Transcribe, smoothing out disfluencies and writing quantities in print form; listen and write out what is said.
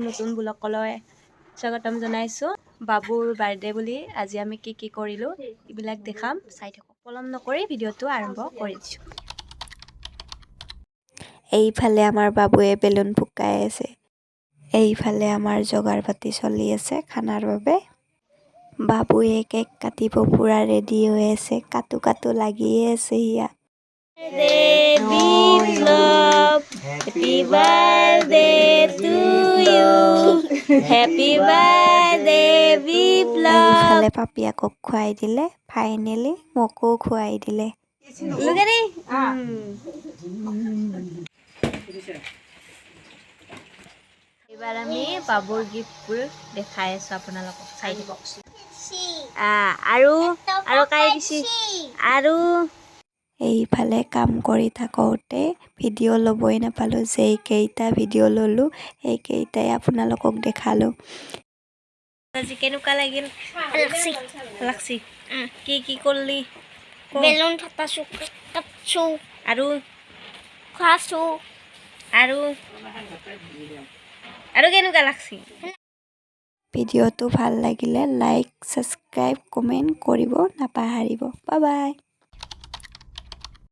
নতুন ব্লগলৈ স্বাগতম জনাইছোঁ। বাবুৰ বাৰ্থডে বুলি আজি আমি কি কৰিলোঁ এইবিলাক দেখাম, চাই থাকক। পলম নকৰি ভিডিঅ'টো আৰম্ভ কৰি দিছোঁ। এইফালে আমাৰ বাবুৱে বেলুন ফুকাই আছে। এইফালে আমাৰ যোগাৰ পাতি চলি আছে খানাৰ বাবে। বাবুৱে কেক কাটিব পুৰা ৰেডি হৈ আছে, কাটো লাগিয়ে আছে হিয়া। Happy birthday to you. Happy birthday, Biplab. এইফালে পাপিয়াকক খুৱাই দিলে, ফাইনেলি মোকো খুৱাই দিলে। Look at it. এইবাৰ আমি বাবুৰ গিফ্টবোৰ দেখাই আছো আপোনালোকক, চাই থাকক। আৰু কাই দিছি আৰু এইফালে কাম কৰি থাকোঁতে ভিডিঅ' ল'বই নাপালোঁ। যেইকেইটা ভিডিঅ' ল'লোঁ সেইকেইটাই আপোনালোকক দেখালোঁ। আজি কেনেকুৱা লাগিল? লাগছি। কি কৰলি? বেলুন কাটছো আৰু খাইছো আৰু কেনেকুৱা লাগছি? ভিডিঅ'টো ভাল লাগিলে লাইক, ছাবস্ক্ৰাইব, কমেণ্ট কৰিব নাপাহৰিব। Bye bye.